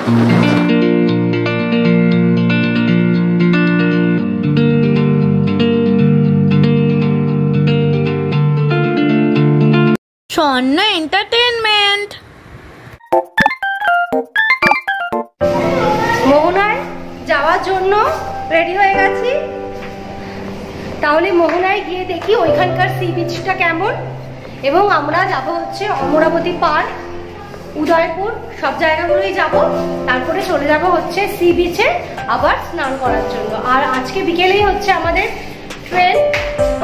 স্বর্ণ এন্টারটেইনমেন্ট। মোহনায় যাওয়ার জন্য রেডি হয়ে গেছি। তাহলে মোহনায় গিয়ে দেখি ওইখানকার সি বিচটা কেমন, এবং আমরা যাব হচ্ছে অমরাবতী পার্ক, উদয়পুর, সব জায়গাগুলোই যাব। তারপরে চলে যাব হচ্ছে সি বিচে আবার স্নান করার জন্য। আর আজকে বিকেলেই হচ্ছে আমাদের ট্রেন,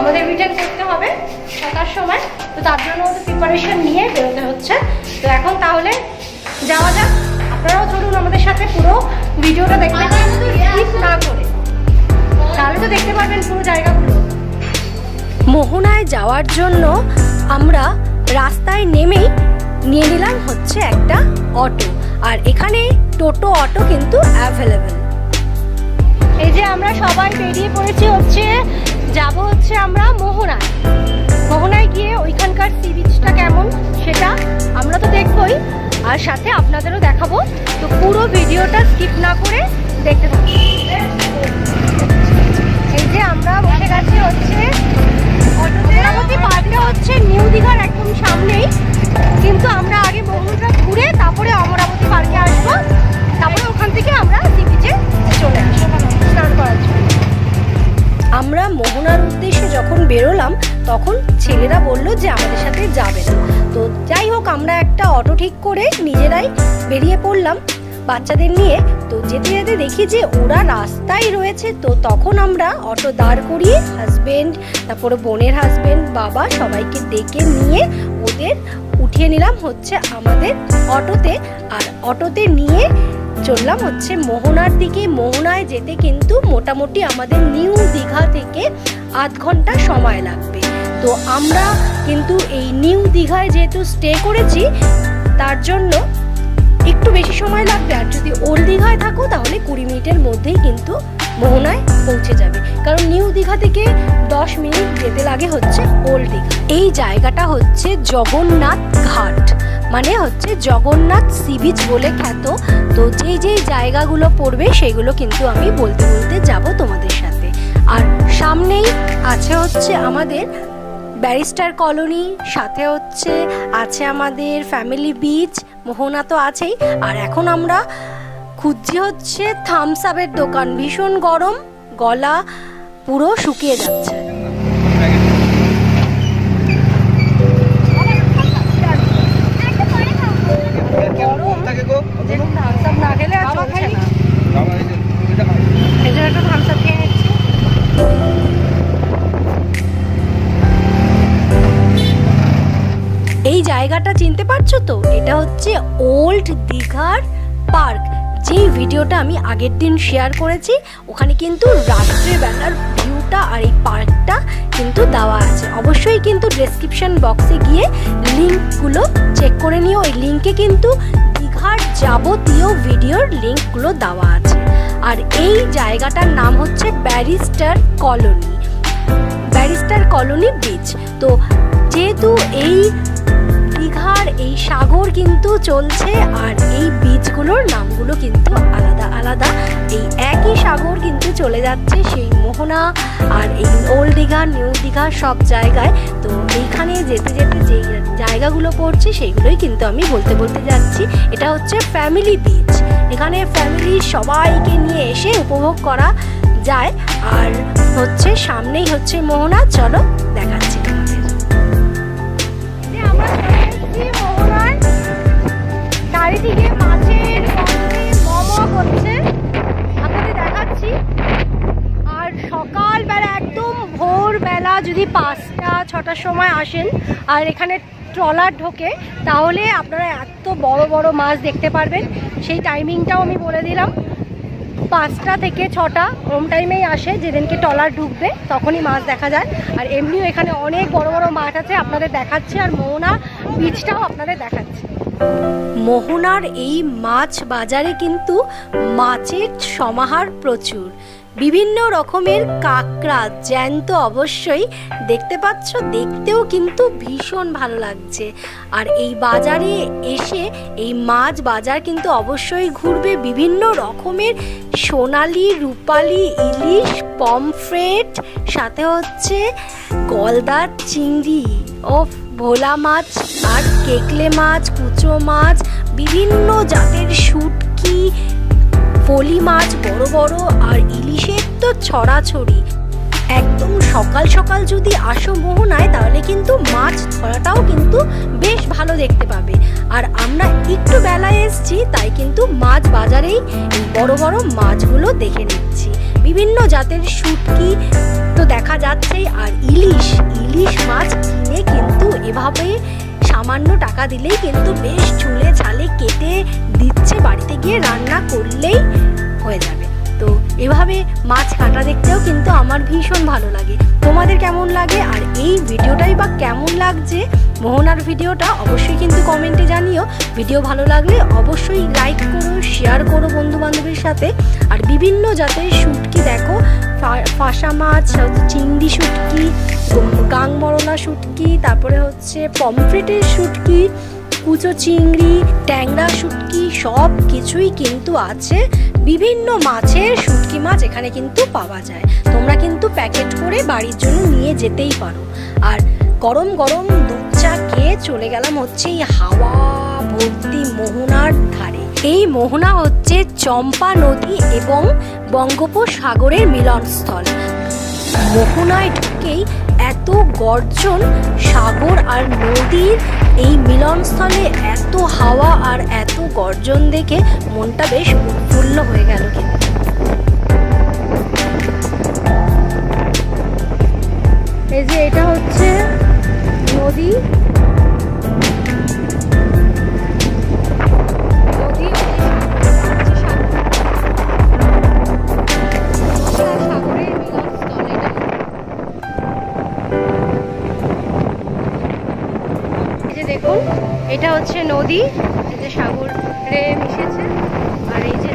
আমাদের রিটার্ন করতে হবে 7টার সময়। তো তার জন্য আমাদের প্রিপারেশন নিয়ে বেরোতে হচ্ছে। তো এখন তাহলে যাওয়া যাক। আপনারাও চলুন আমাদের সাথে, পুরো ভিডিওটা দেখতে স্কিপ না করে, তাহলে তো দেখতে পারবেন পুরো জায়গাগুলো। মোহনায় যাওয়ার জন্য আমরা রাস্তায় নেমেই নিয়ে নিলাম হচ্ছে একটা অটো, আর এখানে টোটো অটো কিন্তু অ্যাভেলেবেল। এই যে আমরা সবাই বেরিয়ে পড়েছি হচ্ছে, যাব হচ্ছে আমরা মোহনায়। মোহনায় গিয়ে ওইখানকার সি বিচটা কেমন সেটা আমরা তো দেখবই, আর সাথে আপনাদেরও দেখাবো। তো পুরো ভিডিওটা স্কিপ না করে দেখতে থাকুন। এই যে আমরা বসে গেছি হচ্ছে অমরাবতী পার্কটা হচ্ছে নিউ দীঘার একদম সামনেই, কিন্তু আমরা আগে মোহনাটা ঘুরে তারপরে অমরাবতী পার্কে আসবো। তারপরে ওখান থেকে আমরা সি বিচে চলে আসবো স্নান করার জন্য। আমরা মোহনার উদ্দেশ্যে যখন বেরোলাম তখন ছেলেরা বলল যে আমাদের সাথে যাবে না। তো যাই হোক, আমরা একটা অটো ঠিক করে নিজেরাই বেরিয়ে পড়লাম বাচ্চাদের নিয়ে। তো যেতে যেতে দেখি যে ওরা রাস্তায় রয়েছে। তো তখন আমরা অটো দাঁড় করিয়ে হাজবেন্ড, তারপরে বোনের হাজবেন্ড, বাবা সবাইকে ডেকে নিয়ে ওদের উঠিয়ে নিলাম হচ্ছে আমাদের অটোতে। আর অটোতে নিয়ে চললাম হচ্ছে মোহনার দিকে। মোহনায় যেতে কিন্তু মোটামুটি আমাদের নিউ দীঘা থেকে আধ ঘন্টা সময় লাগবে। তো আমরা কিন্তু এই নিউ দীঘায় যেহেতু স্টে করেছি তার জন্য একটু বেশি সময় লাগবে। আর যদি ওল্ড দীঘায় থাকো তাহলে 20 মিনিটের মধ্যেই কিন্তু মোহনায় পৌঁছে যাবে, কারণ নিউ দীঘা থেকে 10 মিনিট যেতে লাগে হচ্ছে ওল্ড দীঘা। এই জায়গাটা হচ্ছে জগন্নাথ ঘাট, মানে হচ্ছে জগন্নাথ সি বিচ বলে খ্যাত। তো যেই যেই জায়গাগুলো পড়বে সেগুলো কিন্তু আমি বলতে বলতে যাব তোমাদের সাথে। আর সামনেই আছে হচ্ছে আমাদের ব্যারিস্টার কলোনি, সাথে হচ্ছে আছে আমাদের ফ্যামিলি বিচ, মোহনা তো আছেই। আর এখন আমরা খুঁজছি হচ্ছে থামস আপের দোকান। ভীষণ গরম, গলা পুরো শুকিয়ে যাচ্ছে। এই জায়গাটা চিনতে পারছো তো? এটা হচ্ছে ওল্ড দীঘার পার্ক, যেই ভিডিওটা আমি আগের দিন শেয়ার করেছি। ওখানে কিন্তু রাত্রেবেলার ভিউটা আর এই পার্কটা কিন্তু দেওয়া আছে। অবশ্যই কিন্তু ডেসক্রিপশন বক্সে গিয়ে লিঙ্কগুলো চেক করে নিও। ওই লিঙ্কে কিন্তু দীঘার যাবতীয় ভিডিওর লিঙ্কগুলো দেওয়া আছে। আর এই জায়গাটার নাম হচ্ছে barrister colony, barrister colony beach. তো যেহেতু এই দীঘার এই সাগর কিন্তু চলছে, আর এই বিচগুলোর নামগুলো কিন্তু আলাদা আলাদা। এই একই সাগর কিন্তু চলে যাচ্ছে সেই মোহনা আর এই ওল্ড দীঘা, নিউ দীঘা সব জায়গায়। তো এইখানে যেতে যেতে যেই জায়গাগুলো পড়ছে সেইগুলোই কিন্তু আমি বলতে বলতে যাচ্ছি। এটা হচ্ছে ফ্যামিলি বিচ, এখানে ফ্যামিলি সবাইকে নিয়ে এসে উপভোগ করা যায়। আর হচ্ছে সামনেই হচ্ছে মোহনা, চলো দেখাচ্ছি তোমাদের। মোহনায় চারিদিকে মাছের মমক হচ্ছে, আপনাদের দেখাচ্ছি। আর সকালবেলা একদম ভোরবেলা যদি 5টা-6টার সময় আসেন আর এখানে ট্রলার ঢোকে, তাহলে আপনারা এত বড় বড় মাছ দেখতে পারবেন। সেই টাইমিংটাও আমি বলে দিলাম, 5টা থেকে 6টা ওম টাইমেই আসে। যেদিনকে ট্রলার ঢুকবে তখনই মাছ দেখা যায়। আর এমনিও এখানে অনেক বড় বড় মাছ আছে, আপনাদের দেখাচ্ছে। আর মোহনা বিচটাও আপনাদের দেখাচ্ছে। মোহনার এই মাছ বাজারে কিন্তু মাছের সমাহার প্রচুর। বিভিন্ন রকমের কাঁকড়া, জ্যান্ত অবশ্যই দেখতে পাচ্ছ, দেখতেও কিন্তু ভীষণ ভালো লাগছে। আর এই বাজারে এসে এই মাছ বাজার কিন্তু অবশ্যই ঘুরবে। বিভিন্ন রকমের সোনালি, রূপালি ইলিশ, পমফ্রেট, সাথে হচ্ছে গলদা চিংড়ি ও ভোলা মাছ, আর কেকলে মাছ, কুচো মাছ, বিভিন্ন জাতের শুটকি, ফলি মাছ বড় বড়, আর ইলিশের তো ছড়াছড়ি। একদম সকাল সকাল যদি আসো মোহনায় তাহলে কিন্তু মাছ ধরাটাও কিন্তু বেশ ভালো দেখতে পাবে। আর আমরা একটু বেলায় এসছি, তাই কিন্তু মাছ বাজারেই এই বড় বড় মাছগুলো দেখে নিচ্ছি। বিভিন্ন জাতের শুটকি তো দেখা যাচ্ছেই, আর ইলিশ মাছ কিনে কিন্তু এভাবে সামান্য টাকা দিলেই কিন্তু বেশ চুলে ঝালে কেটে দিচ্ছে, বাড়িতে গিয়ে রান্না করলেই হয়ে যাবে। তো এভাবে মাছ কাটা দেখতেও কিন্তু আমার ভীষণ ভালো লাগে। তোমাদের কেমন লাগে আর এই ভিডিওটাই বা কেমন লাগছে মোহনার ভিডিওটা অবশ্যই কিন্তু কমেন্টে জানিও। ভিডিও ভালো লাগলে অবশ্যই লাইক করো, শেয়ার করো বন্ধু বান্ধবের সাথে। আর বিভিন্ন জাতের শুটকি দেখো, ফাঁসা মাছ, চিংড়ি শুটকি, গাংমরলা শুটকি, তারপরে হচ্ছে পমফ্রেটের শুটকি, কুচো চিংড়ি, ট্যাংরা শুটকি, সব কিছুই কিন্তু আছে। বিভিন্ন মাছের শুটকি মাছ এখানে কিন্তু পাওয়া যায়। তোমরা কিন্তু প্যাকেট করে বাড়ির জন্য নিয়ে যেতেই পারো। আর গরম গরম দুধ চা খেয়ে চলে গেলাম হচ্ছে এই হাওয়া ভর্তি মোহনার ধারে। এই মোহনা হচ্ছে চম্পা নদী এবং বঙ্গোপসাগরের মিলনস্থল। মোহনায় ঢুকেই এত গর্জন, সাগর আর নদীর এই মিলনস্থলে এত হাওয়া আর এত গর্জন দেখে মনটা বেশ উৎফুল্ল হয়ে গেল। কিন্তু এই যে এটা হচ্ছে নদী, দেখুন এটা হচ্ছে নদী, এই যে সাগরে মিশেছে। আর এই যে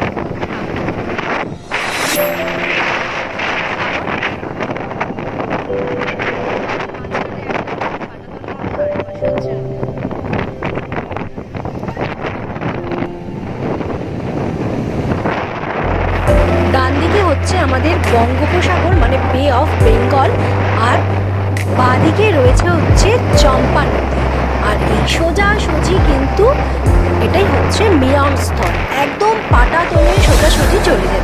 ডান দিকে হচ্ছে আমাদের বঙ্গোপসাগর মানে বে অফ বেঙ্গল, আর বাঁদিকে রয়েছে হচ্ছে চম্পা নদী। আর এই সোজাসুজি কিন্তু এটাই হচ্ছে মিলনস্থল, একদম পাটাতনে সোজাসুজি চলে যায়।